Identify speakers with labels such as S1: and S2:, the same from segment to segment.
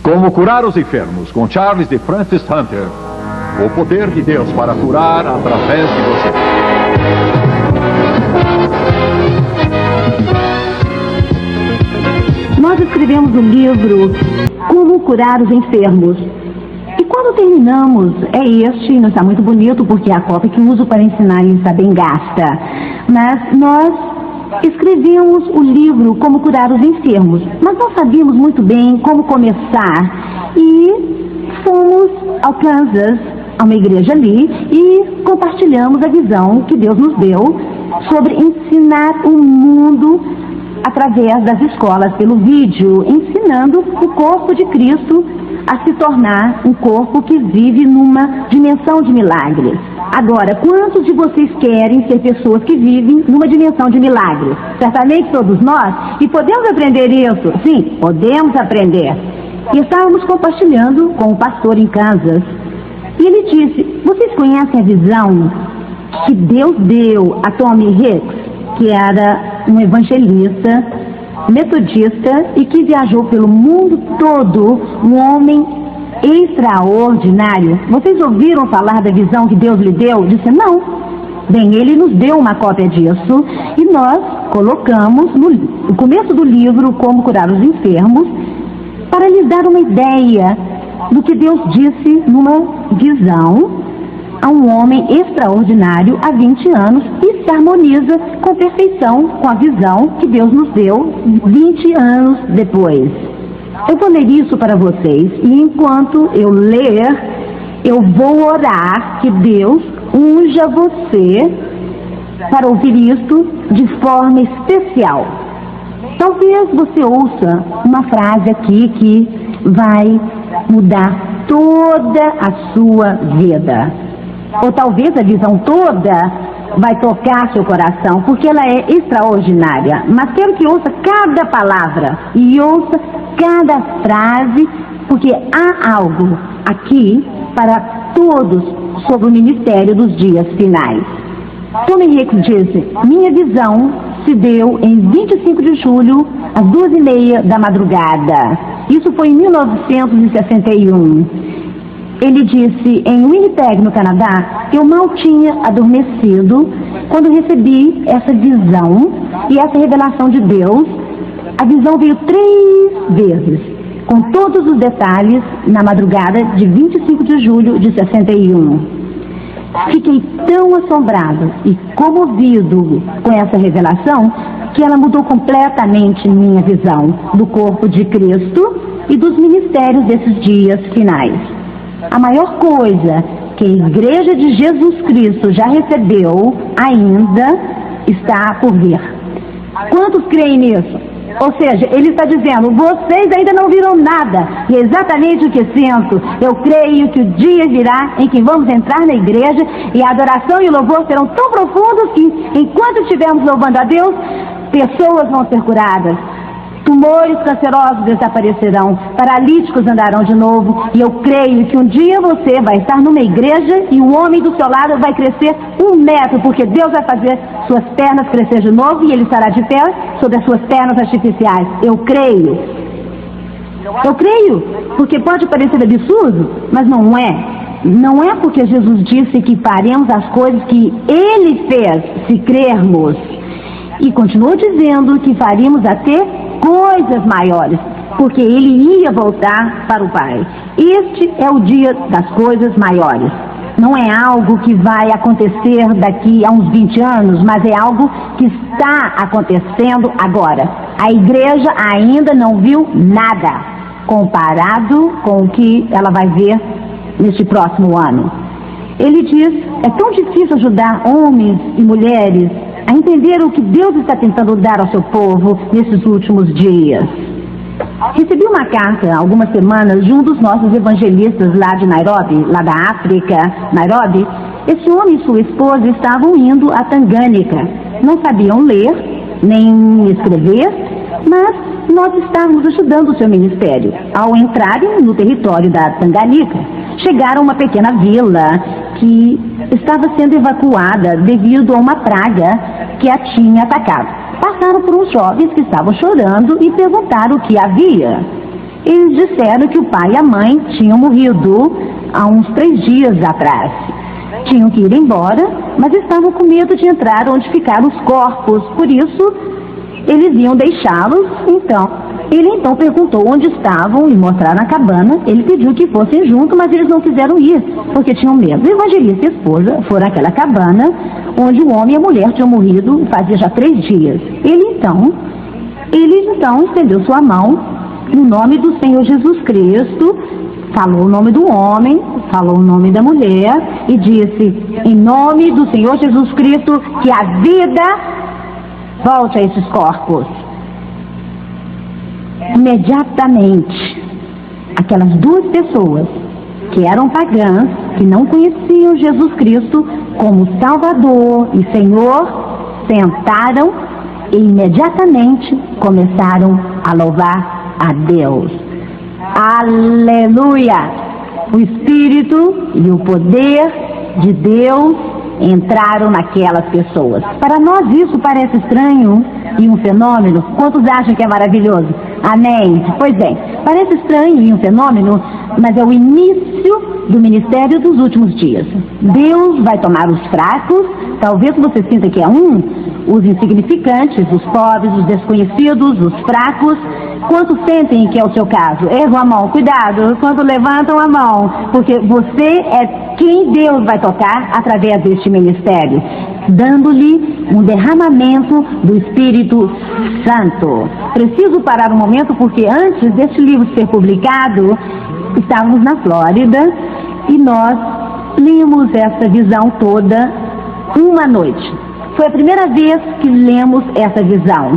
S1: Como curar os enfermos, com Charles de Francis Hunter. O poder de Deus para curar através de você.
S2: Nós escrevemos o livro Como Curar os Enfermos. E quando terminamos, não está muito bonito porque a cópia que uso para ensinar está bem gasta. Mas nós escrevemos o livro Como Curar os Enfermos, mas não sabíamos muito bem como começar. E fomos ao Kansas, a uma igreja ali, e compartilhamos a visão que Deus nos deu sobre ensinar o mundo através das escolas pelo vídeo, ensinando o corpo de Cristo a se tornar um corpo que vive numa dimensão de milagres. Agora, quantos de vocês querem ser pessoas que vivem numa dimensão de milagres? Certamente todos nós. E podemos aprender isso? Sim, podemos aprender. E estávamos compartilhando com o pastor em Kansas. E ele disse, vocês conhecem a visão que Deus deu a Tommy Hicks, que era um evangelista metodista e que viajou pelo mundo todo, um homem extraordinário? Vocês ouviram falar da visão que Deus lhe deu? Disse, não. Bem, ele nos deu uma cópia disso e nós colocamos no começo do livro Como Curar os Enfermos para lhes dar uma ideia do que Deus disse numa visão a um homem extraordinário há 20 anos e se harmoniza com perfeição com a visão que Deus nos deu 20 anos depois. Eu vou ler isso para vocês e enquanto eu ler, eu vou orar que Deus unja você para ouvir isto de forma especial. Talvez você ouça uma frase aqui que vai mudar toda a sua vida. Ou talvez a visão toda vai tocar seu coração, porque ela é extraordinária. Mas quero que ouça cada palavra e ouça cada frase, porque há algo aqui para todos sobre o ministério dos dias finais. Tommy Hicks disse, minha visão se deu em 25 de julho, às 2h30 da madrugada. Isso foi em 1961. Ele disse, em Winnipeg, no Canadá, eu mal tinha adormecido quando recebi essa visão e essa revelação de Deus. A visão veio 3 vezes, com todos os detalhes, na madrugada de 25 de julho de 61. Fiquei tão assombrado e comovido com essa revelação que ela mudou completamente minha visão do corpo de Cristo e dos ministérios desses dias finais. A maior coisa que a Igreja de Jesus Cristo já recebeu ainda está por vir. Quantos creem nisso? Ou seja, ele está dizendo, vocês ainda não viram nada. E é exatamente o que sinto. Eu creio que o dia virá em que vamos entrar na igreja e a adoração e o louvor serão tão profundos que, enquanto estivermos louvando a Deus, pessoas vão ser curadas. Tumores cancerosos desaparecerão, paralíticos andarão de novo, e eu creio que um dia você vai estar numa igreja e o homem do seu lado vai crescer 1 metro, porque Deus vai fazer suas pernas crescer de novo e ele estará de pé sobre as suas pernas artificiais. Eu creio. Eu creio, porque pode parecer absurdo, mas não é. Não é porque Jesus disse que faremos as coisas que Ele fez, se crermos. E continuou dizendo que faríamos até coisas maiores, porque Ele ia voltar para o Pai. Este é o dia das coisas maiores. Não é algo que vai acontecer daqui a uns 20 anos, mas é algo que está acontecendo agora. A igreja ainda não viu nada comparado com o que ela vai ver neste próximo ano. Ele diz, é tão difícil ajudar homens e mulheres a entender o que Deus está tentando dar ao seu povo nesses últimos dias. Recebi uma carta há algumas semanas de um dos nossos evangelistas lá de Nairobi, lá da África, Nairobi. Esse homem e sua esposa estavam indo a Tangânica. Não sabiam ler, nem escrever, mas nós estávamos ajudando o seu ministério. Ao entrarem no território da Tangânica, chegaram a uma pequena vila que estava sendo evacuada devido a uma praga que a tinha atacado. Passaram por uns jovens que estavam chorando e perguntaram o que havia. Eles disseram que o pai e a mãe tinham morrido há uns 3 dias atrás. Tinham que ir embora, mas estavam com medo de entrar onde ficaram os corpos. Por isso, eles iam deixá-los. Ele então perguntou onde estavam e mostraram a cabana. Ele pediu que fossem juntos, mas eles não quiseram ir, porque tinham medo. O evangelista e a esposa foram àquela cabana onde o homem e a mulher tinham morrido fazia já 3 dias. Ele então estendeu sua mão no nome do Senhor Jesus Cristo, falou o nome do homem, falou o nome da mulher e disse: em nome do Senhor Jesus Cristo, que a vida volte a esses corpos. Imediatamente, aquelas 2 pessoas que eram pagãs, que não conheciam Jesus Cristo como Salvador e Senhor, sentaram e imediatamente começaram a louvar a Deus. Aleluia! O Espírito e o poder de Deus entraram naquelas pessoas. Para nós isso parece estranho e um fenômeno. Quantos acham que é maravilhoso? Amém? Pois bem, parece estranho e um fenômeno, mas é o início do ministério dos últimos dias. Deus vai tomar os fracos, talvez você sinta que é os insignificantes, os pobres, os desconhecidos, os fracos. Quantos sentem que é o seu caso? Erram a mão, cuidado, quando levantam a mão, porque você é quem Deus vai tocar através deste ministério, dando-lhe um derramamento do Espírito Santo. Preciso parar um momento, porque antes deste livro ser publicado, estávamos na Flórida e nós lemos essa visão toda uma noite. Foi a primeira vez que lemos essa visão.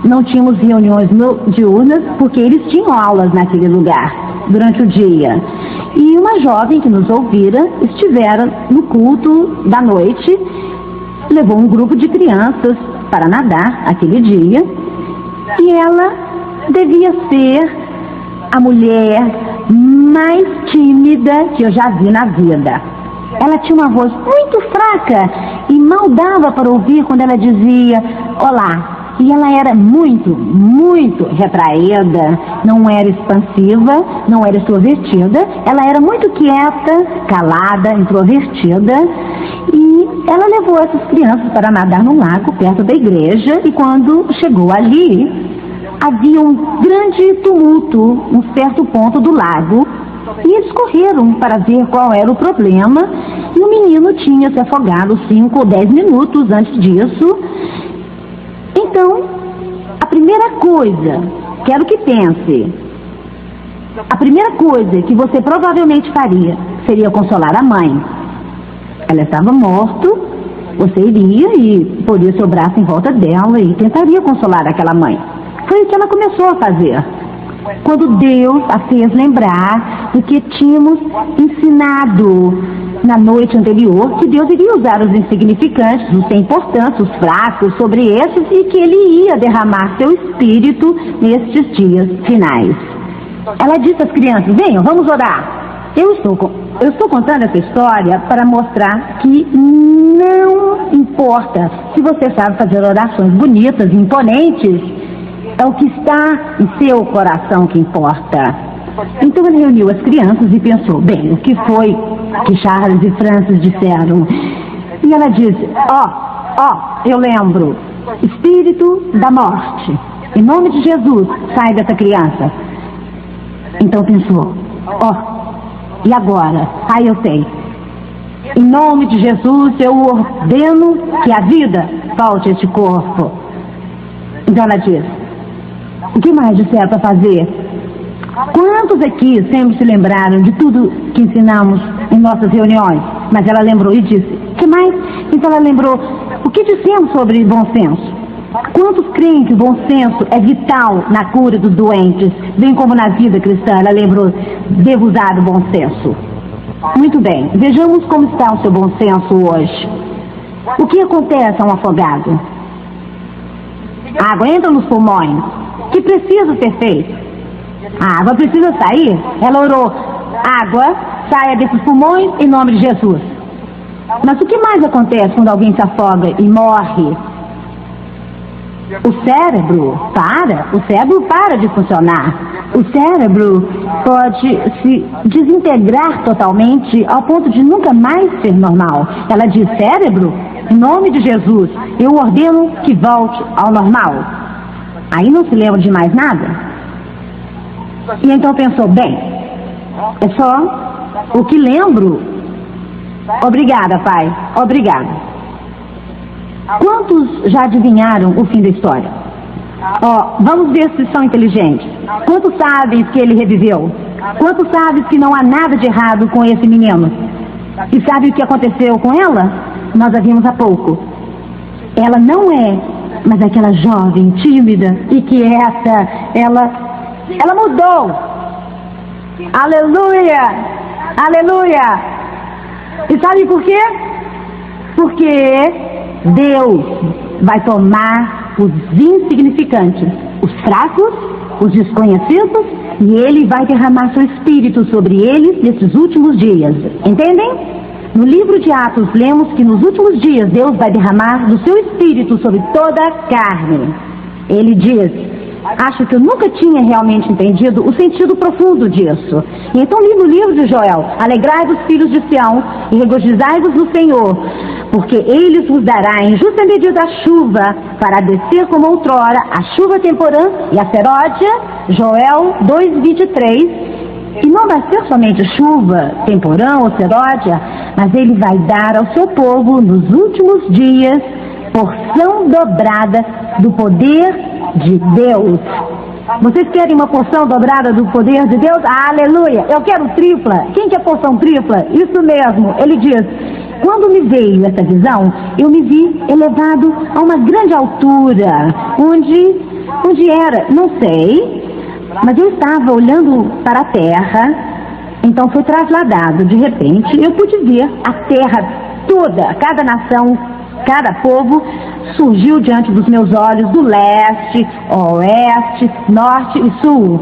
S2: Não tínhamos reuniões diurnas, porque eles tinham aulas naquele lugar durante o dia. E uma jovem que nos ouvira estivera no culto da noite, levou um grupo de crianças para nadar aquele dia, e ela devia ser a mulher mais tímida que eu já vi na vida. Ela tinha uma voz muito fraca e mal dava para ouvir quando ela dizia olá. E ela era muito, muito retraída, não era expansiva, não era extrovertida, ela era muito quieta, calada, introvertida, e ela levou essas crianças para nadar num lago perto da igreja, e quando chegou ali, havia um grande tumulto, um certo ponto do lago, e eles correram para ver qual era o problema, e o menino tinha se afogado 5 ou 10 minutos antes disso. Então, a primeira coisa, quero que pense, a primeira coisa que você provavelmente faria seria consolar a mãe. Ela estava morta, você iria e poria seu braço em volta dela e tentaria consolar aquela mãe. Foi o que ela começou a fazer. Quando Deus a fez lembrar do que tínhamos ensinado na noite anterior, que Deus iria usar os insignificantes, os sem importância, os fracos, sobre esses, e que Ele ia derramar seu Espírito nestes dias finais. Ela disse às crianças: venham, vamos orar. Eu estou contando essa história para mostrar que não importa se você sabe fazer orações bonitas e imponentes, é o que está em seu coração que importa. Então ele reuniu as crianças e pensou: bem, o que foi que Charles e Francis disseram? E ela disse: eu lembro, espírito da morte, em nome de Jesus, sai dessa criança. Então pensou: e agora? Eu sei. Em nome de Jesus, eu ordeno que a vida volte a este corpo. Então ela disse: o que mais disseram para fazer? Quantos aqui sempre se lembraram de tudo que ensinamos em nossas reuniões? Mas ela lembrou e disse: que mais? Então ela lembrou o que dissemos sobre bom senso. Quantos creem que o bom senso é vital na cura dos doentes, bem como na vida cristã? Ela lembrou: devo usar o bom senso. Muito bem, vejamos como está o seu bom senso hoje. O que acontece a um afogado? A água entra nos pulmões. O que precisa ser feito? A água precisa sair. Ela orou: água, saia desses pulmões em nome de Jesus. Mas o que mais acontece quando alguém se afoga e morre? O cérebro para de funcionar. O cérebro pode se desintegrar totalmente ao ponto de nunca mais ser normal. Ela diz: cérebro, em nome de Jesus, eu ordeno que volte ao normal. Aí não se lembra de mais nada. E então pensou: bem, é só o que lembro. Obrigada, pai, obrigada. Quantos já adivinharam o fim da história? Vamos ver se são inteligentes. Quantos sabem que ele reviveu? Quantos sabem que não há nada de errado com esse menino? E sabe o que aconteceu com ela? Nós a vimos há pouco. Ela não é, mas aquela jovem, tímida e quieta, ela mudou. Aleluia! Aleluia! E sabe por quê? Porque Deus vai tomar os insignificantes, os fracos, os desconhecidos, e Ele vai derramar seu Espírito sobre eles nesses últimos dias. Entendem? No livro de Atos, lemos que nos últimos dias Deus vai derramar do seu Espírito sobre toda a carne. Ele diz: acho que eu nunca tinha realmente entendido o sentido profundo disso. E então li no livro de Joel: alegrai-vos, filhos de Sião, e regozijai-vos no Senhor, porque Ele vos dará em justa medida a chuva, para descer como outrora a chuva temporã e a seródia. Joel 2:23. E não vai ser somente chuva, temporã ou seródia, mas Ele vai dar ao seu povo nos últimos dias porção dobrada do poder de Deus. Vocês querem uma porção dobrada do poder de Deus? Aleluia! Eu quero tripla. Quem quer porção tripla? Isso mesmo. Ele diz: quando me veio essa visão, eu me vi elevado a uma grande altura. Onde era? Não sei. Mas eu estava olhando para a terra. Então foi trasladado. De repente, eu pude ver a terra toda, cada nação, cada povo surgiu diante dos meus olhos, do leste, oeste, norte e sul.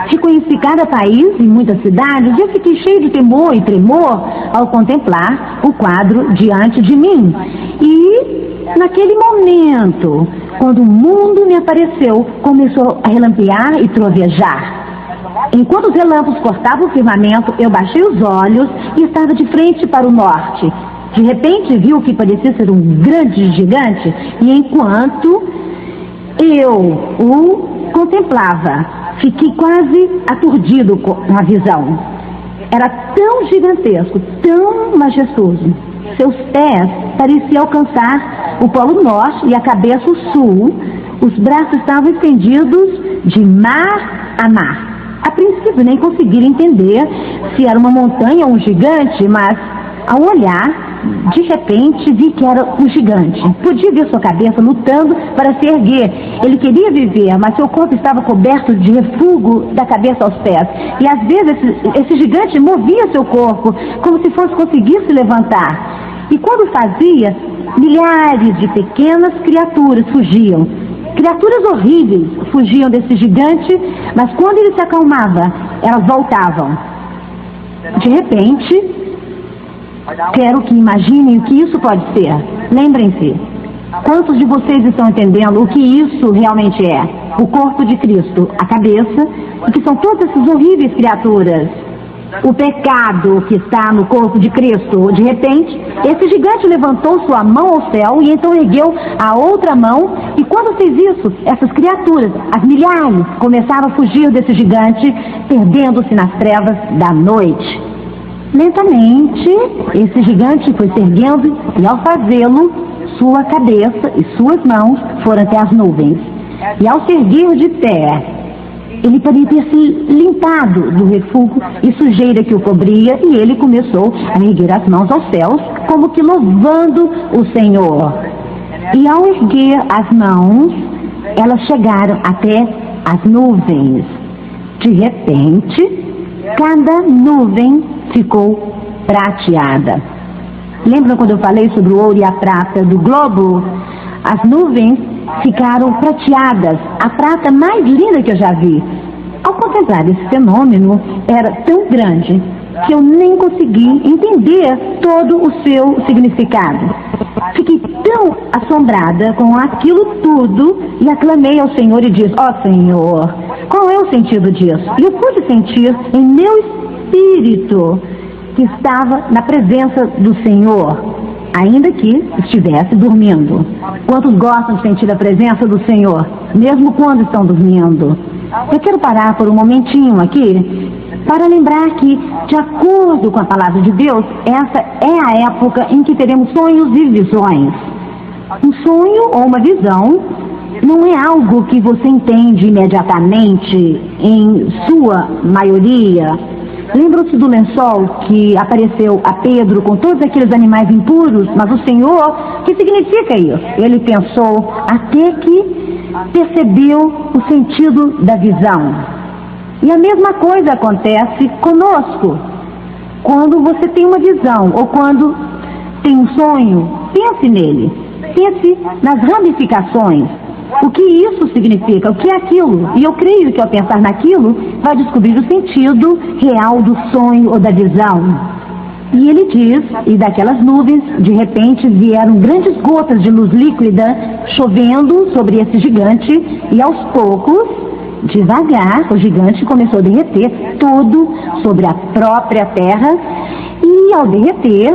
S2: Reconheci cada país e muitas cidades, e eu fiquei cheio de temor e tremor ao contemplar o quadro diante de mim. E naquele momento, quando o mundo me apareceu, começou a relampear e trovejar. Enquanto os relâmpagos cortavam o firmamento, eu baixei os olhos e estava de frente para o norte. De repente vi o que parecia ser um grande gigante, e enquanto eu o contemplava, fiquei quase aturdido com a visão. Era tão gigantesco, tão majestoso. Seus pés pareciam alcançar o polo norte e a cabeça o sul. Os braços estavam estendidos de mar a mar. A princípio nem consegui entender se era uma montanha ou um gigante, mas ao olhar, de repente vi que era um gigante. Podia ver sua cabeça lutando para se erguer. Ele queria viver, mas seu corpo estava coberto de refúgio da cabeça aos pés. E às vezes esse gigante movia seu corpo como se fosse conseguir se levantar. E quando fazia, milhares de pequenas criaturas fugiam. Criaturas horríveis fugiam desse gigante, mas quando ele se acalmava, elas voltavam. De repente, quero que imaginem o que isso pode ser. Lembrem-se, quantos de vocês estão entendendo o que isso realmente é? O corpo de Cristo, a cabeça, o que são todas essas horríveis criaturas. O pecado que está no corpo de Cristo. De repente, esse gigante levantou sua mão ao céu e então ergueu a outra mão. E quando fez isso, essas criaturas, as milhares, começaram a fugir desse gigante, perdendo-se nas trevas da noite. Lentamente, esse gigante foi se erguendo e, ao fazê-lo, sua cabeça e suas mãos foram até as nuvens. E ao se erguer de pé, ele poderia ter se limpado do refúgio e sujeira que o cobria, e ele começou a erguer as mãos aos céus, como que louvando o Senhor. E ao erguer as mãos, elas chegaram até as nuvens. De repente, cada nuvem ficou prateada. Lembram quando eu falei sobre o ouro e a prata do globo? As nuvens ficaram prateadas, a prata mais linda que eu já vi. Ao contemplar esse fenômeno, era tão grande, que eu nem consegui entender todo o seu significado. Fiquei tão assombrada com aquilo tudo e aclamei ao Senhor e disse: ó Senhor, qual é o sentido disso? E eu pude sentir em meu espírito que estava na presença do Senhor, ainda que estivesse dormindo. Quantos gostam de sentir a presença do Senhor, mesmo quando estão dormindo? Eu quero parar por um momentinho aqui para lembrar que, de acordo com a palavra de Deus, essa é a época em que teremos sonhos e visões. Um sonho ou uma visão não é algo que você entende imediatamente, em sua maioria. Lembram-se do lençol que apareceu a Pedro com todos aqueles animais impuros? Mas o Senhor, que significa isso? Ele pensou até que percebeu o sentido da visão. E a mesma coisa acontece conosco. Quando você tem uma visão ou quando tem um sonho, pense nele. Pense nas ramificações. O que isso significa? O que é aquilo? E eu creio que ao pensar naquilo, vai descobrir o sentido real do sonho ou da visão. E ele diz, e daquelas nuvens, de repente vieram grandes gotas de luz líquida chovendo sobre esse gigante, e aos poucos, devagar, o gigante começou a derreter todo sobre a própria terra, e ao derreter,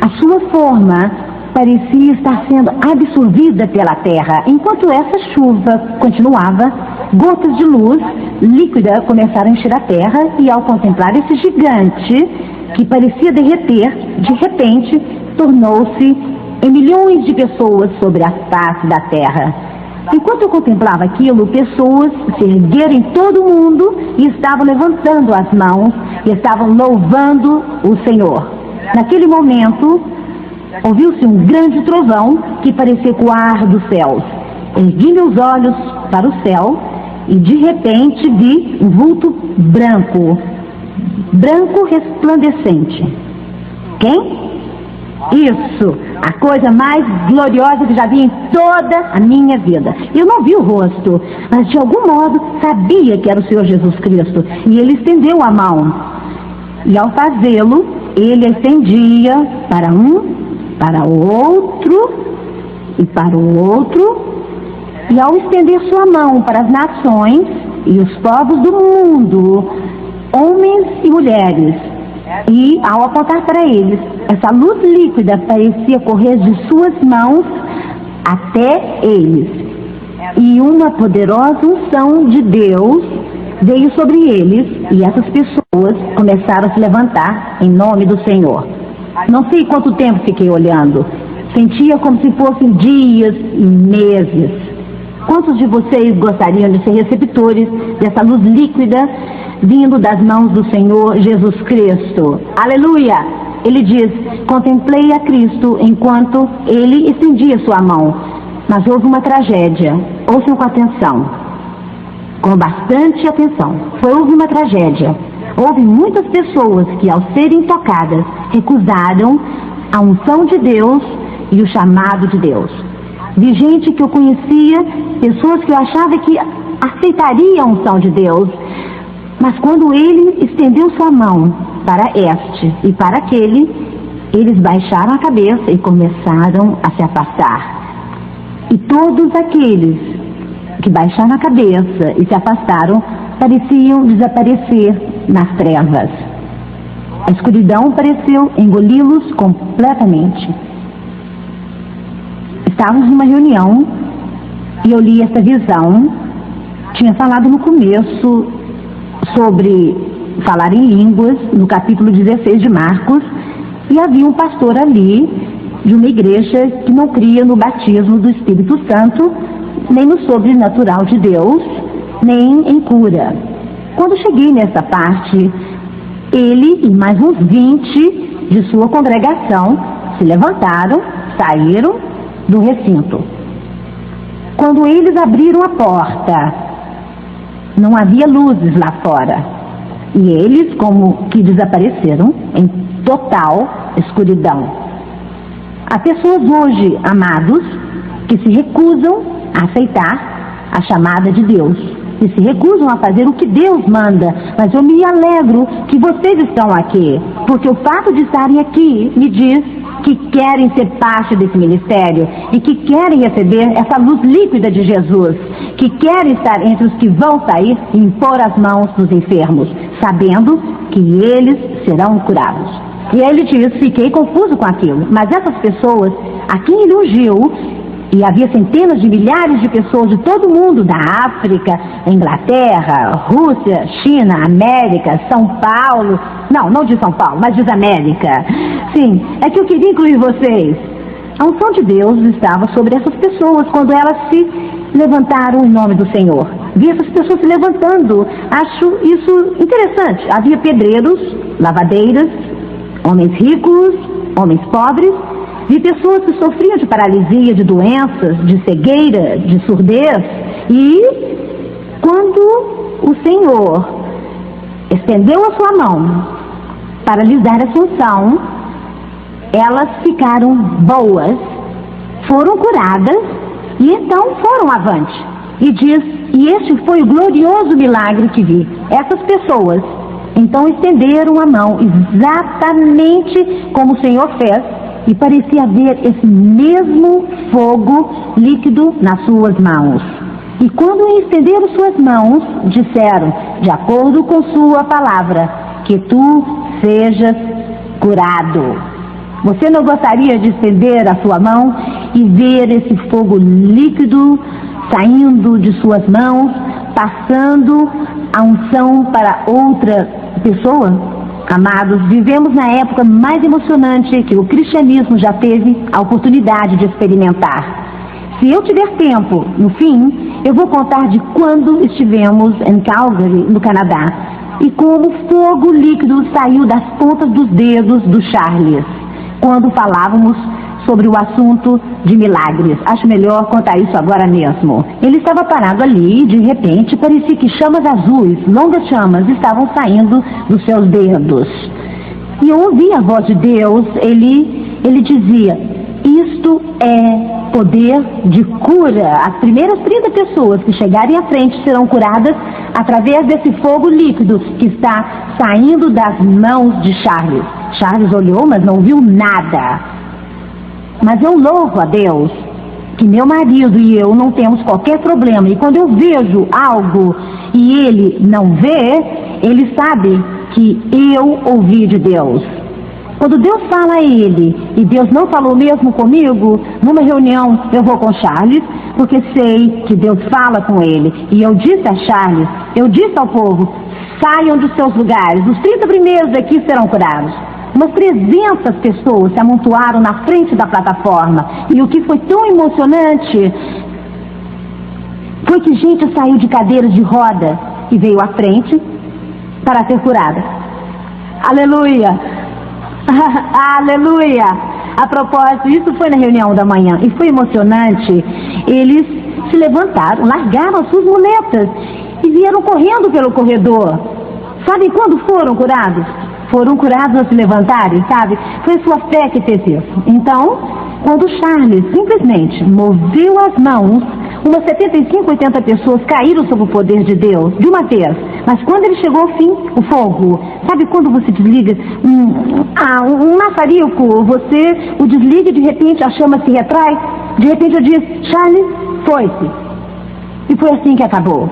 S2: a sua forma parecia estar sendo absorvida pela terra. Enquanto essa chuva continuava, gotas de luz líquida começaram a encher a terra, e ao contemplar esse gigante que parecia derreter, de repente tornou-se em milhões de pessoas sobre a face da terra. Enquanto eu contemplava aquilo, pessoas se ergueram em todo o mundo e estavam levantando as mãos e estavam louvando o Senhor. Naquele momento, ouviu-se um grande trovão que parecia ecoar dos céus. Ergui meus olhos para o céu e de repente vi um vulto branco resplandecente. Quem? Isso, a coisa mais gloriosa que já vi em toda a minha vida. Eu não vi o rosto, mas de algum modo sabia que era o Senhor Jesus Cristo. E ele estendeu a mão. E ao fazê-lo, ele estendia para um, para o outro e para o outro. E ao estender sua mão para as nações e os povos do mundo, homens e mulheres, e ao apontar para eles, essa luz líquida parecia correr de suas mãos até eles. E uma poderosa unção de Deus veio sobre eles, e essas pessoas começaram a se levantar em nome do Senhor. Não sei quanto tempo fiquei olhando. Sentia como se fossem dias e meses. Quantos de vocês gostariam de ser receptores dessa luz líquida vindo das mãos do Senhor Jesus Cristo? Aleluia! Ele diz: contemplei a Cristo enquanto ele estendia sua mão. Mas houve uma tragédia. Ouçam com atenção. Com bastante atenção. Houve uma tragédia. Houve muitas pessoas que, ao serem tocadas, recusaram a unção de Deus e o chamado de Deus. Vi gente que eu conhecia, pessoas que eu achava que aceitariam a unção de Deus, mas quando ele estendeu sua mão para este e para aquele, eles baixaram a cabeça e começaram a se afastar. E todos aqueles que baixaram a cabeça e se afastaram pareciam desaparecer nas trevas. A escuridão pareceu engoli-los completamente. Estávamos numa reunião e eu li essa visão. Tinha falado no começo sobre falar em línguas, no capítulo 16 de Marcos, e havia um pastor ali de uma igreja que não cria no batismo do Espírito Santo, nem no sobrenatural de Deus, nem em cura. Quando cheguei nessa parte, ele e mais uns 20 de sua congregação se levantaram, saíram do recinto. Quando eles abriram a porta, não havia luzes lá fora. E eles como que desapareceram em total escuridão. Há pessoas hoje, amados, que se recusam a aceitar a chamada de Deus. que se recusam a fazer o que Deus manda. Mas eu me alegro que vocês estão aqui, porque o fato de estarem aqui me diz que querem ser parte desse ministério e que querem receber essa luz líquida de Jesus, que querem estar entre os que vão sair e impor as mãos nos enfermos, sabendo que eles serão curados. E ele diz: fiquei confuso com aquilo, mas essas pessoas a quem ele ungiu, e havia centenas de milhares de pessoas de todo o mundo, da África, Inglaterra, Rússia, China, América, São Paulo. Não de São Paulo, mas de América. Sim, é que eu queria incluir vocês. A unção de Deus estava sobre essas pessoas quando elas se levantaram em nome do Senhor. Vi essas pessoas se levantando. Acho isso interessante. Havia pedreiros, lavadeiras, homens ricos, homens pobres. Vi pessoas que sofriam de paralisia, de doenças, de cegueira, de surdez. E quando o Senhor estendeu a sua mão para lhes dar essa unção, elas ficaram boas, foram curadas e então foram avante. E diz: e este foi o glorioso milagre que vi. Essas pessoas então estenderam a mão exatamente como o Senhor fez, e parecia haver esse mesmo fogo líquido nas suas mãos. E quando estenderam suas mãos, disseram: de acordo com sua palavra, que tu sejas curado. Você não gostaria de estender a sua mão e ver esse fogo líquido saindo de suas mãos, passando a unção para outra pessoa? Amados, vivemos na época mais emocionante que o cristianismo já teve a oportunidade de experimentar. Se eu tiver tempo, no fim, eu vou contar de quando estivemos em Calgary, no Canadá, e como fogo líquido saiu das pontas dos dedos do Charles, quando falávamos sobre o assunto de milagres. Acho melhor contar isso agora mesmo. Ele estava parado ali e de repente parecia que chamas azuis, longas chamas, estavam saindo dos seus dedos. E eu ouvi a voz de Deus. Ele dizia: isto é poder de cura. As primeiras 30 pessoas que chegarem à frente serão curadas através desse fogo líquido que está saindo das mãos de Charles. Charles olhou, mas não viu nada. Mas eu louvo a Deus que meu marido e eu não temos qualquer problema. E quando eu vejo algo e ele não vê, ele sabe que eu ouvi de Deus. Quando Deus fala a ele e Deus não falou mesmo comigo, numa reunião eu vou com Charles, porque sei que Deus fala com ele. E eu disse a Charles, eu disse ao povo: saiam dos seus lugares, os 30 primeiros aqui serão curados. Umas 300 pessoas se amontoaram na frente da plataforma. E o que foi tão emocionante foi que gente saiu de cadeiras de roda e veio à frente para ser curada. Aleluia! Aleluia! A propósito, isso foi na reunião da manhã e foi emocionante. Eles se levantaram, largaram as suas muletas e vieram correndo pelo corredor. Sabe quando foram curados? Foram curados a se levantarem, sabe? Foi sua fé que fez isso. Então, quando Charles simplesmente moveu as mãos, umas 75, 80 pessoas caíram sob o poder de Deus, de uma vez. Mas quando ele chegou ao fim, o fogo, sabe quando você desliga um maçarico, você o desliga e de repente a chama se retrai? De repente eu disse: Charles, foi-se. E foi assim que acabou.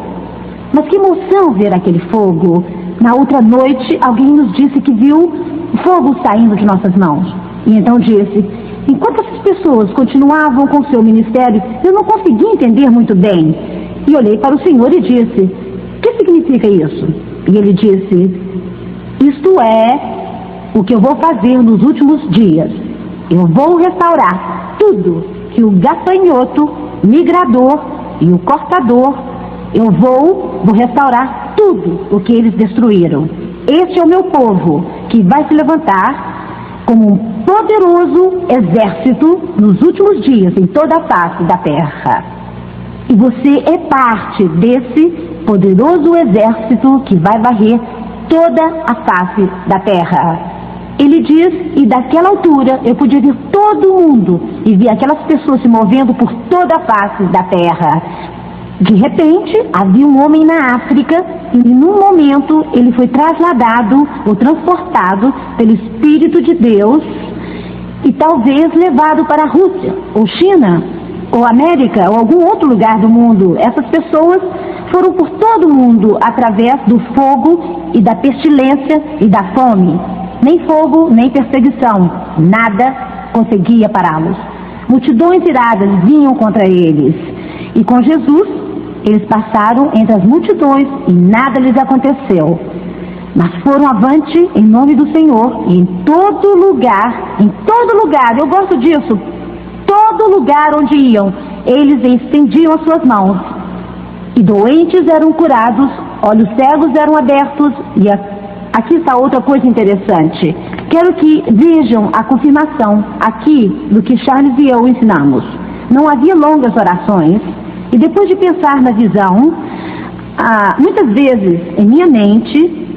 S2: Mas que emoção ver aquele fogo. Na outra noite, alguém nos disse que viu fogo saindo de nossas mãos. E então disse: enquanto essas pessoas continuavam com seu ministério, eu não consegui entender muito bem. E olhei para o Senhor e disse: o que significa isso? E ele disse: isto é o que eu vou fazer nos últimos dias. Eu vou restaurar tudo que o gafanhoto, migrador e o cortador, eu vou restaurar tudo o que eles destruíram. Este é o meu povo, que vai se levantar como um poderoso exército nos últimos dias em toda a face da terra. E você é parte desse poderoso exército que vai varrer toda a face da terra. Ele diz, e daquela altura eu podia ver todo mundo e ver aquelas pessoas se movendo por toda a face da terra. De repente, havia um homem na África e, num momento, ele foi trasladado ou transportado pelo Espírito de Deus e talvez levado para a Rússia, ou China, ou América, ou algum outro lugar do mundo. Essas pessoas foram por todo o mundo através do fogo e da pestilência e da fome. Nem fogo, nem perseguição, nada conseguia pará-los. Multidões iradas vinham contra eles. E com Jesus, eles passaram entre as multidões e nada lhes aconteceu. Mas foram avante em nome do Senhor e em todo lugar, eu gosto disso, todo lugar onde iam, eles estendiam as suas mãos. E doentes eram curados, olhos cegos eram abertos. E aqui está outra coisa interessante. Quero que vejam a confirmação aqui do que Charles e eu ensinamos. Não havia longas orações. E depois de pensar na visão, muitas vezes em minha mente,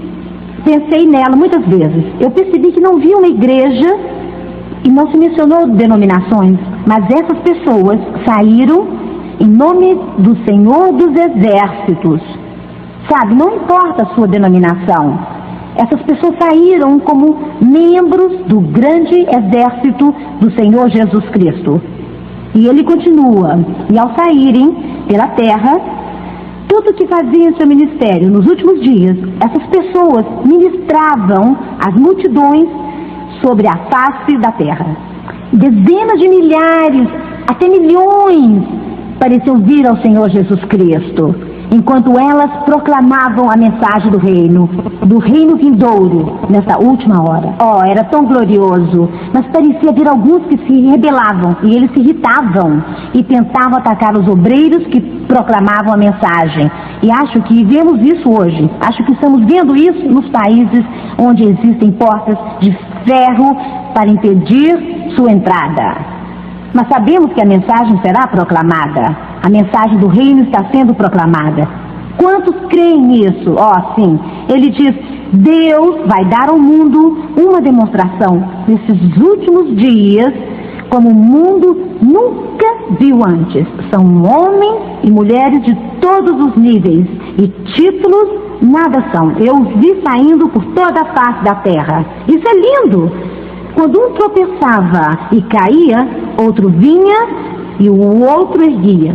S2: pensei nela muitas vezes. Eu percebi que não havia uma igreja e não se mencionou denominações, mas essas pessoas saíram em nome do Senhor dos Exércitos. Sabe, não importa a sua denominação. Essas pessoas saíram como membros do grande exército do Senhor Jesus Cristo. E ele continua. E ao saírem pela terra, tudo que fazia em seu ministério nos últimos dias, essas pessoas ministravam as multidões sobre a face da terra. Dezenas de milhares, até milhões, pareciam vir ao Senhor Jesus Cristo, enquanto elas proclamavam a mensagem do reino vindouro, nessa última hora. Era tão glorioso, mas parecia haver alguns que se rebelavam, e eles se irritavam, e tentavam atacar os obreiros que proclamavam a mensagem. E acho que vemos isso hoje, acho que estamos vendo isso nos países onde existem portas de ferro para impedir sua entrada. Mas sabemos que a mensagem será proclamada. A mensagem do reino está sendo proclamada. Quantos creem nisso? Sim. Ele diz, Deus vai dar ao mundo uma demonstração nesses últimos dias, como o mundo nunca viu antes. São homens e mulheres de todos os níveis. E títulos nada são. Eu os vi saindo por toda a face da terra. Isso é lindo. Quando um tropeçava e caía, outro vinha e o outro erguia.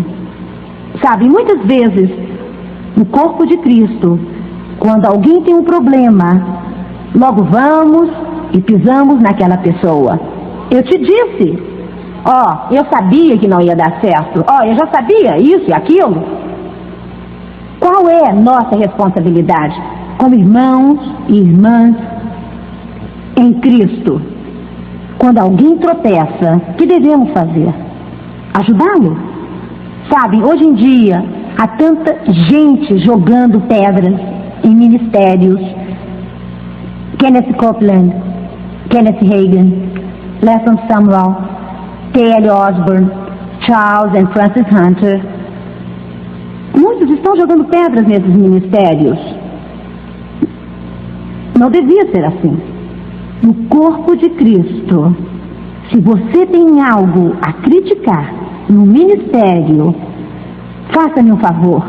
S2: Sabe, muitas vezes, no corpo de Cristo, quando alguém tem um problema, logo vamos e pisamos naquela pessoa. Eu te disse, eu sabia que não ia dar certo. Eu já sabia isso e aquilo. Qual é a nossa responsabilidade como irmãos e irmãs em Cristo? Quando alguém tropeça, o que devemos fazer? Ajudá-lo? Sabe, hoje em dia, há tanta gente jogando pedras em ministérios. Kenneth Copeland, Kenneth Hagin, Leslie Samuel, T.L. Osborne, Charles e Francis Hunter. Muitos estão jogando pedras nesses ministérios. Não devia ser assim. No corpo de Cristo, se você tem algo a criticar no ministério, faça-me um favor.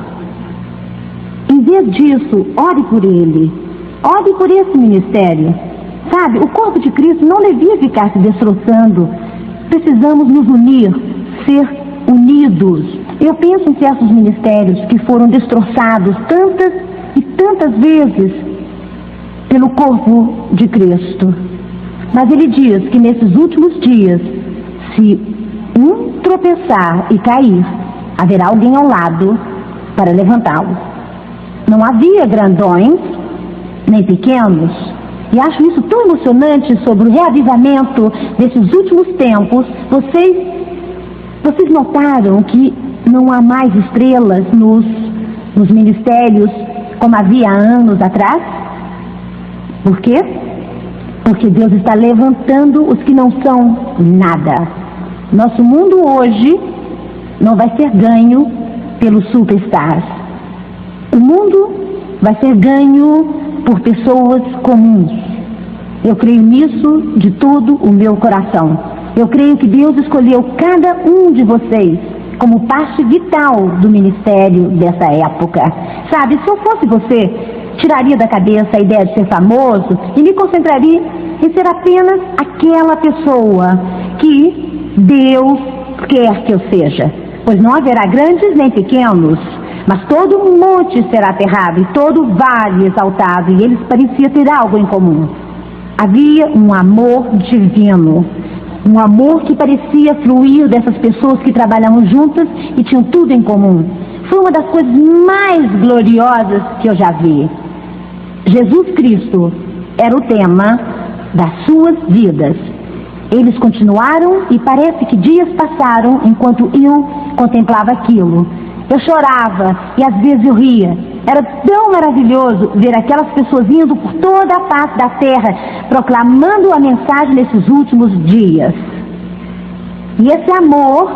S2: Em vez disso, ore por ele. Ore por esse ministério. Sabe, o corpo de Cristo não devia ficar se destroçando. Precisamos nos unir, ser unidos. Eu penso em certos ministérios que foram destroçados tantas e tantas vezes pelo corpo de Cristo. Mas ele diz que nesses últimos dias, se um tropeçar e cair, haverá alguém ao lado para levantá-lo. Não havia grandões, nem pequenos. E acho isso tão emocionante sobre o reavivamento desses últimos tempos. Vocês notaram que não há mais estrelas nos ministérios como havia há anos atrás? Por quê? Porque Deus está levantando os que não são nada. Nosso mundo hoje não vai ser ganho pelos superstars. O mundo vai ser ganho por pessoas comuns. Eu creio nisso de todo o meu coração. Eu creio que Deus escolheu cada um de vocês como parte vital do ministério dessa época. Sabe, se eu fosse você, tiraria da cabeça a ideia de ser famoso e me concentraria em ser apenas aquela pessoa que Deus quer que eu seja. Pois não haverá grandes nem pequenos, mas todo monte será aterrado e todo vale exaltado, e eles pareciam ter algo em comum. Havia um amor divino, um amor que parecia fluir dessas pessoas que trabalhavam juntas e tinham tudo em comum. Foi uma das coisas mais gloriosas que eu já vi. Jesus Cristo era o tema das suas vidas. Eles continuaram e parece que dias passaram enquanto eu contemplava aquilo. Eu chorava e às vezes eu ria. Era tão maravilhoso ver aquelas pessoas indo por toda a face da terra, proclamando a mensagem nesses últimos dias. E esse amor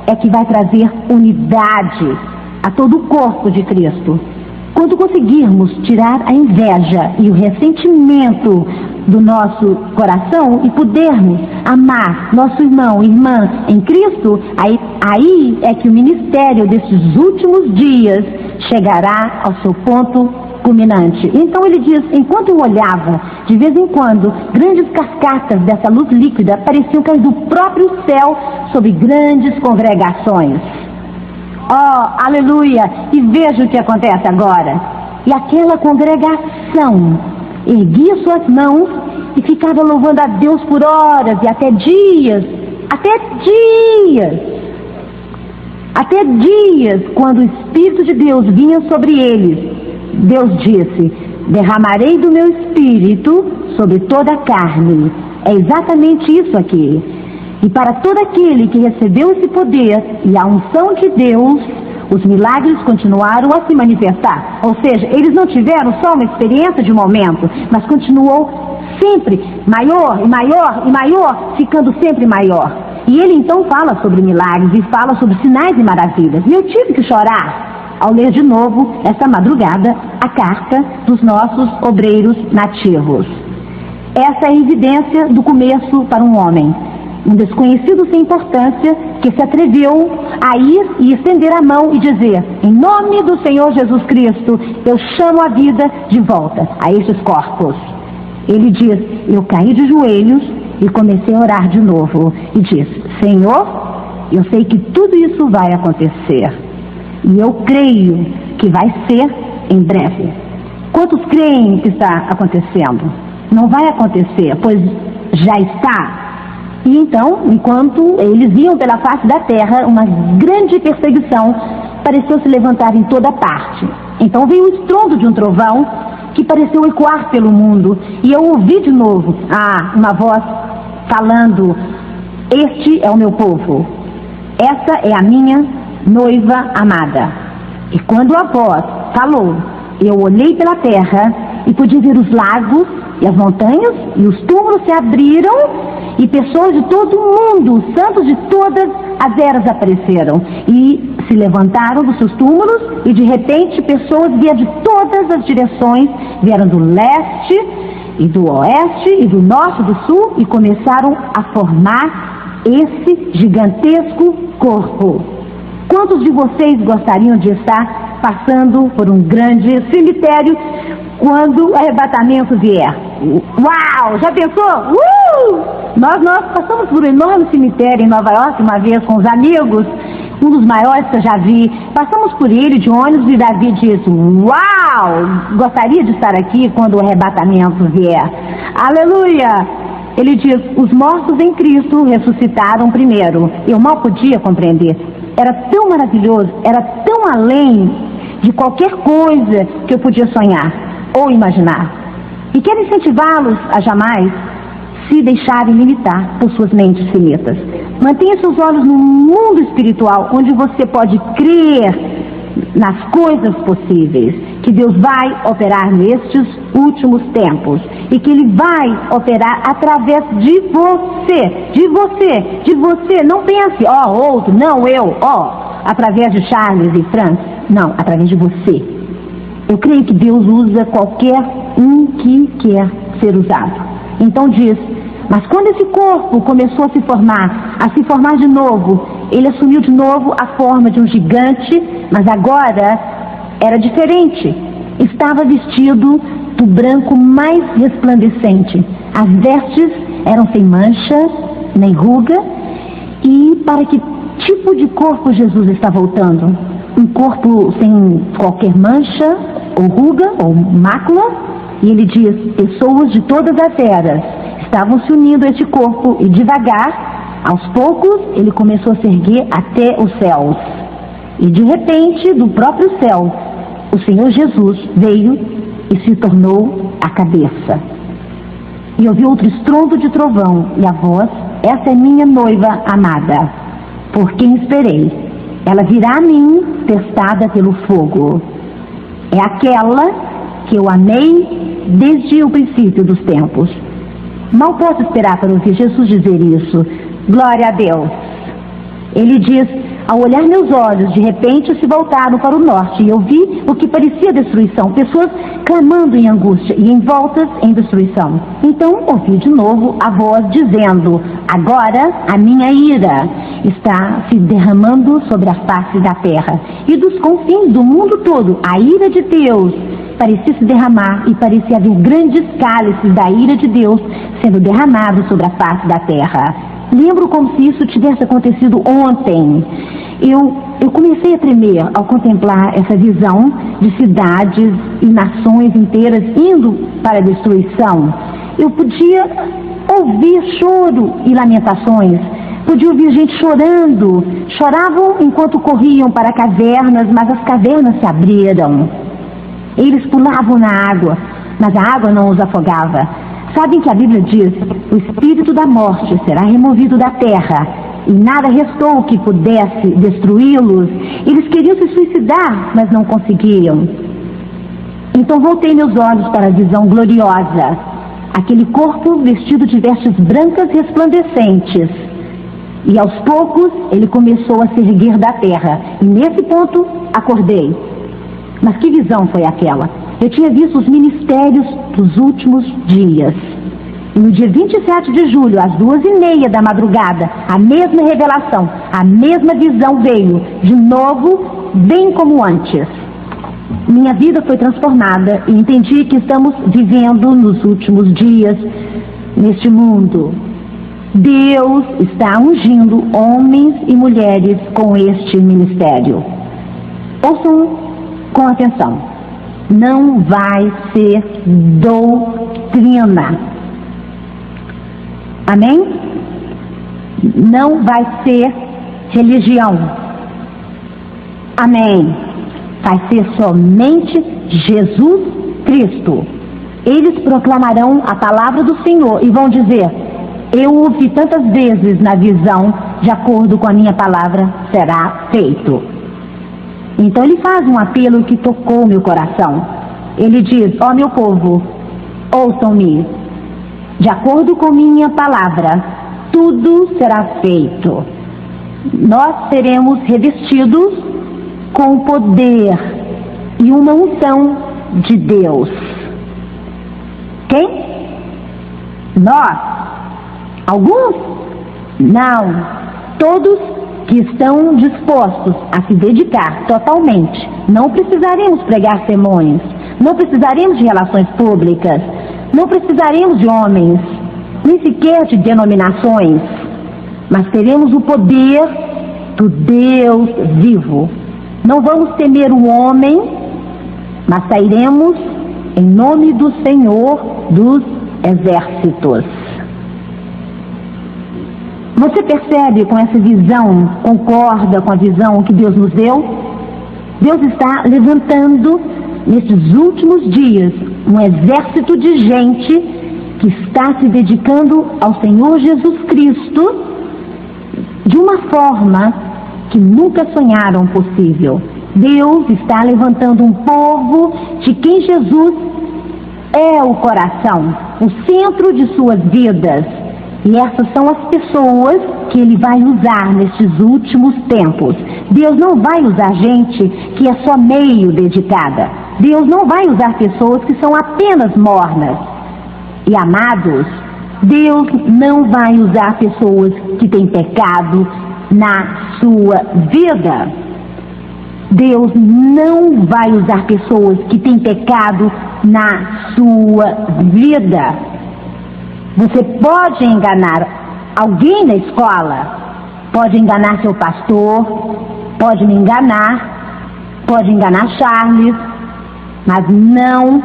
S2: é que vai trazer unidade a todo o corpo de Cristo. Quando conseguirmos tirar a inveja e o ressentimento do nosso coração e pudermos amar nosso irmão e irmã em Cristo, aí é que o ministério desses últimos dias chegará ao seu ponto culminante. Então ele diz, enquanto eu olhava, de vez em quando, grandes cascatas dessa luz líquida pareciam cair do próprio céu sobre grandes congregações. Oh, aleluia! E veja o que acontece agora. E aquela congregação erguia suas mãos e ficava louvando a Deus por horas e até dias, quando o Espírito de Deus vinha sobre eles. Deus disse, derramarei do meu Espírito sobre toda a carne. É exatamente isso aqui. E para todo aquele que recebeu esse poder e a unção de Deus, os milagres continuaram a se manifestar. Ou seja, eles não tiveram só uma experiência de momento, mas continuou sempre maior e maior e maior, ficando sempre maior. E ele então fala sobre milagres e fala sobre sinais e maravilhas. E eu tive que chorar ao ler de novo, esta madrugada, a carta dos nossos obreiros nativos. Essa é a evidência do começo para um homem. Um desconhecido sem importância que se atreveu a ir e estender a mão e dizer, em nome do Senhor Jesus Cristo, eu chamo a vida de volta a estes corpos. Ele diz, eu caí de joelhos e comecei a orar de novo. E diz, Senhor, eu sei que tudo isso vai acontecer. E eu creio que vai ser em breve. Quantos creem que está acontecendo? Não vai acontecer, pois já está. E então, enquanto eles iam pela face da terra, uma grande perseguição pareceu se levantar em toda parte. Então veio o estrondo de um trovão que pareceu ecoar pelo mundo. E eu ouvi de novo uma voz falando, este é o meu povo, essa é a minha noiva amada. E quando a voz falou, eu olhei pela terra e pude ver os lagos e as montanhas, e os túmulos se abriram, e pessoas de todo o mundo, santos de todas as eras apareceram, e se levantaram dos seus túmulos, e de repente pessoas vieram de todas as direções, vieram do leste, e do oeste, e do norte, e do sul, e começaram a formar esse gigantesco corpo. Quantos de vocês gostariam de estar passando por um grande cemitério quando o arrebatamento vier? Uau! Já pensou? Nós passamos por um enorme cemitério em Nova York uma vez com os amigos, um dos maiores que eu já vi. Passamos por ele de ônibus e Davi disse, uau! Gostaria de estar aqui quando o arrebatamento vier. Aleluia! Ele diz, os mortos em Cristo ressuscitaram primeiro. Eu mal podia compreender. Era tão maravilhoso, era tão além de qualquer coisa que eu podia sonhar ou imaginar. E quero incentivá-los a jamais se deixarem limitar por suas mentes finitas. Mantenha seus olhos no mundo espiritual, onde você pode crer nas coisas possíveis, que Deus vai operar nestes últimos tempos, e que Ele vai operar através de você, de você, de você. Não pense, outro, não eu, através de Charles e Franz, não, através de você. Eu creio que Deus usa qualquer um que quer ser usado. Então diz, mas quando esse corpo começou a se formar de novo, ele assumiu de novo a forma de um gigante, mas agora era diferente. Estava vestido do branco mais resplandecente. As vestes eram sem mancha, nem ruga. E para que tipo de corpo Jesus está voltando? Um corpo sem qualquer mancha, ou ruga, ou mácula? E ele diz, pessoas de todas as eras estavam se unindo a este corpo e devagar, aos poucos, ele começou a se erguer até os céus. E de repente, do próprio céu, o Senhor Jesus veio e se tornou a cabeça. E ouvi outro estrondo de trovão e a voz, essa é minha noiva amada, por quem esperei. Ela virá a mim, testada pelo fogo. É aquela que eu amei desde o princípio dos tempos. Mal posso esperar para ouvir Jesus dizer isso. Glória a Deus. Ele diz, ao olhar meus olhos, de repente se voltaram para o norte e eu vi o que parecia destruição, pessoas clamando em angústia e envoltas em destruição. Então ouvi de novo a voz dizendo, agora a minha ira está se derramando sobre a face da terra e dos confins do mundo todo. A ira de Deus parecia se derramar e parecia haver grandes cálices da ira de Deus sendo derramados sobre a face da terra. Lembro como se isso tivesse acontecido ontem. Eu comecei a tremer ao contemplar essa visão de cidades e nações inteiras indo para a destruição. Eu podia ouvir choro e lamentações. Podia ouvir gente chorando. Choravam enquanto corriam para cavernas, mas as cavernas se abriram. Eles pulavam na água, mas a água não os afogava. Sabem que a Bíblia diz, o espírito da morte será removido da terra, e nada restou que pudesse destruí-los. Eles queriam se suicidar, mas não conseguiam. Então voltei meus olhos para a visão gloriosa, aquele corpo vestido de vestes brancas resplandecentes. E aos poucos ele começou a se erguer da terra, e nesse ponto acordei. Mas que visão foi aquela? Eu tinha visto os ministérios dos últimos dias. E no dia 27 de julho, às 2:30 da madrugada, a mesma revelação, a mesma visão veio, de novo, bem como antes. Minha vida foi transformada e entendi que estamos vivendo nos últimos dias neste mundo. Deus está ungindo homens e mulheres com este ministério. Ouçam com atenção. Não vai ser doutrina. Amém? Não vai ser religião. Amém? Vai ser somente Jesus Cristo. Eles proclamarão a palavra do Senhor e vão dizer, eu ouvi tantas vezes na visão, de acordo com a minha palavra, será feito. Então ele faz um apelo que tocou meu coração. Ele diz, ó meu povo, ouçam-me. De acordo com minha palavra, tudo será feito. Nós seremos revestidos com o poder e uma unção de Deus. Quem? Nós. Alguns? Não. Todos que estão dispostos a se dedicar totalmente. Não precisaremos pregar sermões, não precisaremos de relações públicas, não precisaremos de homens, nem sequer de denominações, mas teremos o poder do Deus vivo. Não vamos temer o homem, mas sairemos em nome do Senhor dos Exércitos. Você percebe com essa visão, concorda com a visão que Deus nos deu? Deus está levantando, nesses últimos dias, um exército de gente que está se dedicando ao Senhor Jesus Cristo de uma forma que nunca sonharam possível. Deus está levantando um povo de quem Jesus é o coração, o centro de suas vidas. E essas são as pessoas que Ele vai usar nestes últimos tempos. Deus não vai usar gente que é só meio dedicada. Deus não vai usar pessoas que são apenas mornas. E amados, Deus não vai usar pessoas que têm pecado, na sua vida. Deus não vai usar pessoas que têm pecado na sua vida. Você pode enganar alguém na escola, pode enganar seu pastor, pode me enganar, pode enganar Charles, mas não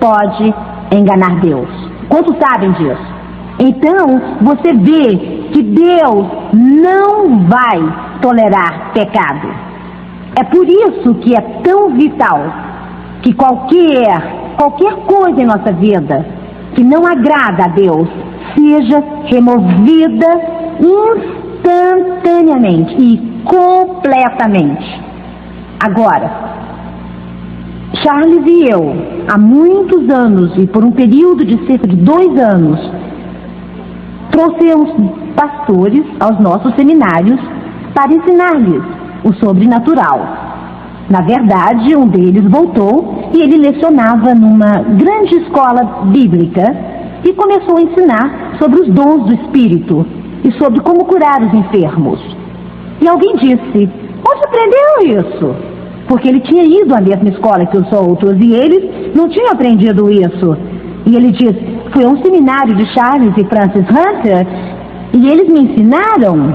S2: pode enganar Deus. Quantos sabem disso? Então, você vê que Deus não vai tolerar pecado. É por isso que é tão vital que qualquer coisa em nossa vida que não agrada a Deus seja removida instantaneamente e completamente. Agora, Charles e eu, há muitos anos e por um período de cerca de 2 anos, trouxemos pastores aos nossos seminários para ensinar-lhes o sobrenatural. Na verdade, um deles voltou e ele lecionava numa grande escola bíblica e começou a ensinar sobre os dons do Espírito e sobre como curar os enfermos. E alguém disse: onde aprendeu isso? Porque ele tinha ido à mesma escola que os outros e eles não tinham aprendido isso. E ele disse: fui a um seminário de Charles e Francis Hunter e eles me ensinaram.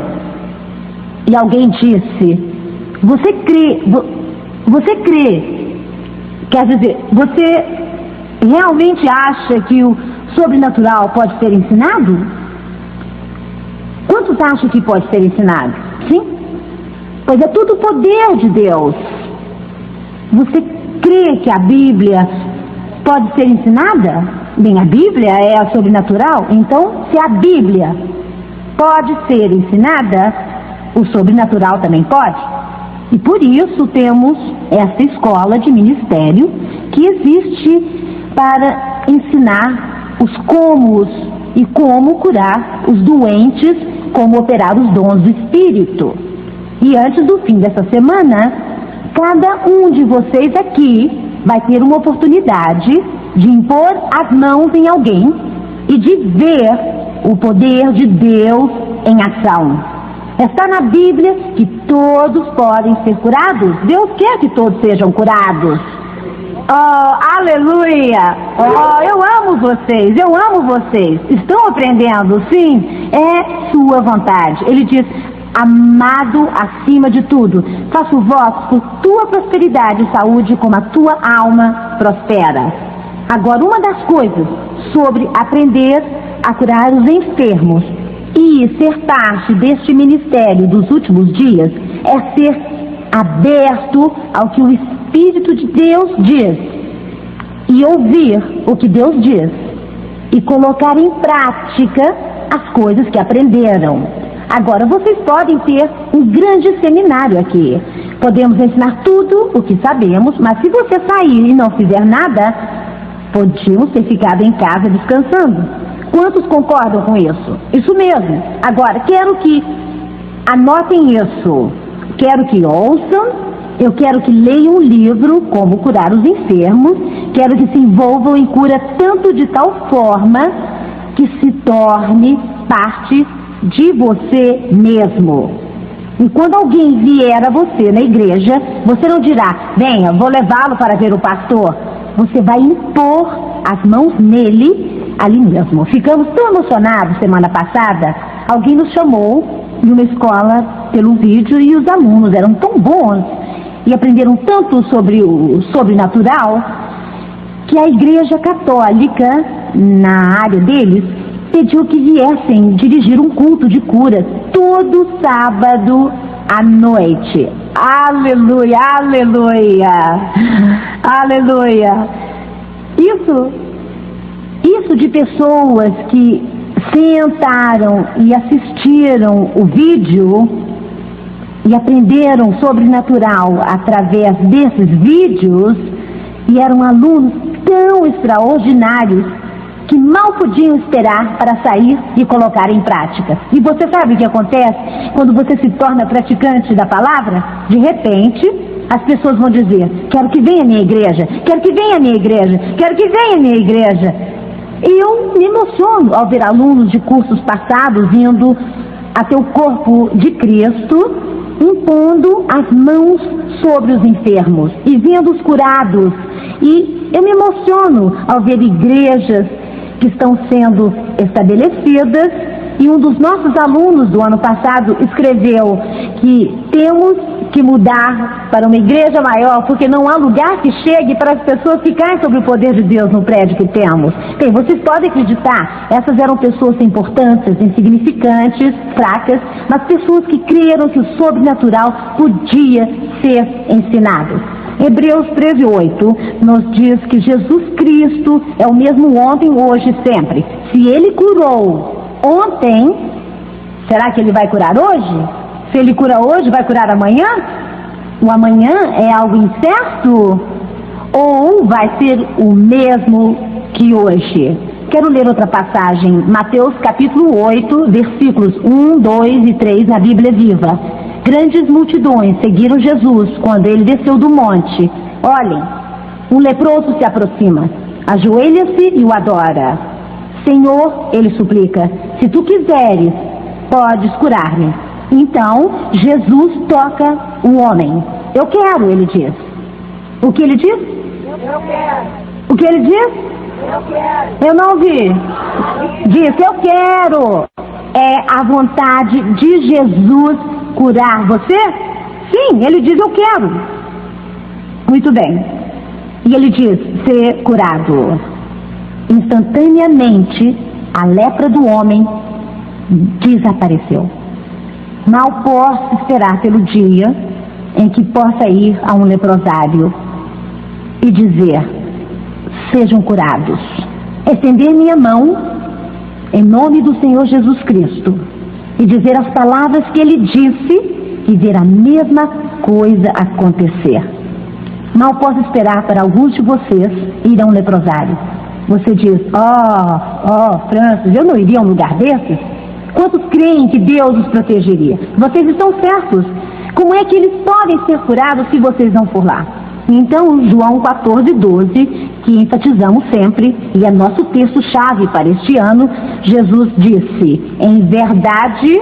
S2: E alguém disse: você crê, quer dizer, você realmente acha que o sobrenatural pode ser ensinado? Quantos acham que pode ser ensinado? Sim? Pois é tudo poder de Deus. Você crê que a Bíblia pode ser ensinada? Bem, a Bíblia é sobrenatural, então se a Bíblia pode ser ensinada, o sobrenatural também pode. E por isso temos essa escola de ministério que existe para ensinar os comos e como curar os doentes, como operar os dons do Espírito. E antes do fim dessa semana, cada um de vocês aqui vai ter uma oportunidade de impor as mãos em alguém e de ver o poder de Deus em ação. Está na Bíblia que todos podem ser curados. Deus quer que todos sejam curados. Oh, aleluia! Oh, eu amo vocês. Estão aprendendo? Sim, é sua vontade. Ele diz: amado acima de tudo, faço votos por tua prosperidade e saúde, como a tua alma prospera. Agora, uma das coisas sobre aprender a curar os enfermos e ser parte deste ministério dos últimos dias é ser aberto ao que o Espírito de Deus diz e ouvir o que Deus diz e colocar em prática as coisas que aprenderam. Agora, vocês podem ter um grande seminário aqui. Podemos ensinar tudo o que sabemos, mas se você sair e não fizer nada, podíamos ter ficado em casa descansando. Quantos concordam com isso? Isso mesmo. Agora, quero que anotem isso. Quero que ouçam. Eu quero que leiam um livro, Como Curar os Enfermos. Quero que se envolvam em cura tanto de tal forma que se torne parte de você mesmo. E quando alguém vier a você na igreja, você não dirá: venha, vou levá-lo para ver o pastor. Você vai impor as mãos nele ali mesmo. Ficamos tão emocionados semana passada. Alguém nos chamou em uma escola pelo vídeo e os alunos eram tão bons e aprenderam tanto sobre o sobrenatural que a igreja católica, na área deles, pediu que viessem dirigir um culto de cura todo sábado à noite. Aleluia, aleluia, aleluia. Isso de pessoas que sentaram e assistiram o vídeo e aprenderam sobrenatural através desses vídeos e eram alunos tão extraordinários que mal podiam esperar para sair e colocar em prática. E você sabe o que acontece quando você se torna praticante da palavra? De repente, as pessoas vão dizer: quero que venha à minha igreja, quero que venha à minha igreja, quero que venha à minha igreja. E eu me emociono ao ver alunos de cursos passados indo até o corpo de Cristo, impondo as mãos sobre os enfermos e vendo-os curados. E eu me emociono ao ver igrejas que estão sendo estabelecidas, e um dos nossos alunos do ano passado escreveu que temos que mudar para uma igreja maior, porque não há lugar que chegue para as pessoas ficarem sobre o poder de Deus no prédio que temos. Bem, vocês podem acreditar, essas eram pessoas sem importância, insignificantes, fracas, mas pessoas que creram que o sobrenatural podia ser ensinado. Hebreus 13:8 nos diz que Jesus Cristo é o mesmo ontem, hoje e sempre. Se Ele curou ontem, será que Ele vai curar hoje? Se Ele cura hoje, vai curar amanhã? O amanhã é algo incerto? Ou vai ser o mesmo que hoje? Quero ler outra passagem, Mateus capítulo 8, versículos 1, 2 e 3 na Bíblia Viva. Grandes multidões seguiram Jesus quando Ele desceu do monte. Olhem, um leproso se aproxima, ajoelha-se e o adora. Senhor, ele suplica, se tu quiseres, podes curar-me. Então, Jesus toca o homem. Eu quero, ele diz. O que ele diz? Eu quero. O que ele diz? Eu quero. Eu não ouvi. Diz, eu quero. É a vontade de Jesus curar você? Sim, ele diz, eu quero. Muito bem. E ele diz, ser curado. Instantaneamente, a lepra do homem desapareceu. Mal posso esperar pelo dia em que possa ir a um leprosário e dizer, sejam curados. Estender minha mão em nome do Senhor Jesus Cristo e dizer as palavras que Ele disse e ver a mesma coisa acontecer. Mal posso esperar para alguns de vocês ir a um leprosário. Você diz, Francis, eu não iria a um lugar desses? Quantos creem que Deus os protegeria? Vocês estão certos. Como é que eles podem ser curados se vocês não for lá? Então, João 14:12, que enfatizamos sempre, e é nosso texto-chave para este ano, Jesus disse, em verdade,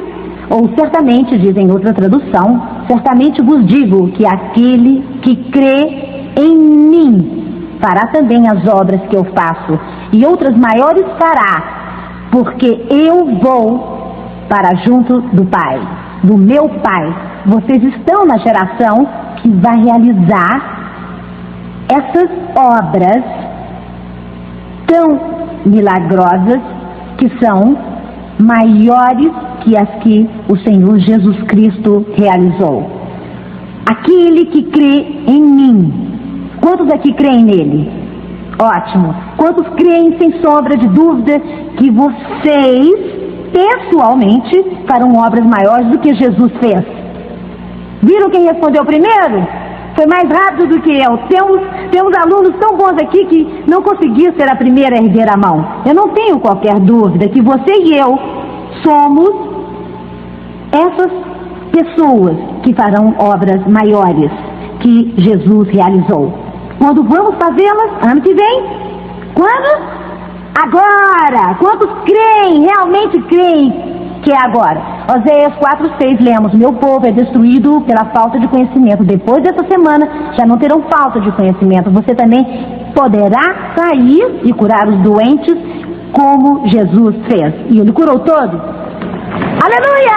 S2: ou certamente, diz em outra tradução, certamente vos digo que aquele que crê em mim fará também as obras que eu faço, e outras maiores fará, porque eu vou para junto do Pai, do meu Pai. Vocês estão na geração que vai realizar essas obras tão milagrosas, que são maiores que as que o Senhor Jesus Cristo realizou. Aquele que crê em mim. Quantos aqui creem nele? Ótimo. Quantos creem sem sombra de dúvida que vocês pessoalmente farão obras maiores do que Jesus fez? Viram quem respondeu primeiro? Foi mais rápido do que eu. Temos alunos tão bons aqui que não conseguiu ser a primeira a erguer a mão. Eu não tenho qualquer dúvida que você e eu somos essas pessoas que farão obras maiores que Jesus realizou. Quando vamos fazê-las? Ano que vem? Quando? Agora! Quantos creem, realmente creem que é agora? Oséias 4:6 lemos, meu povo é destruído pela falta de conhecimento. Depois dessa semana já não terão falta de conhecimento. Você também poderá sair e curar os doentes como Jesus fez. E Ele curou todos. Aleluia!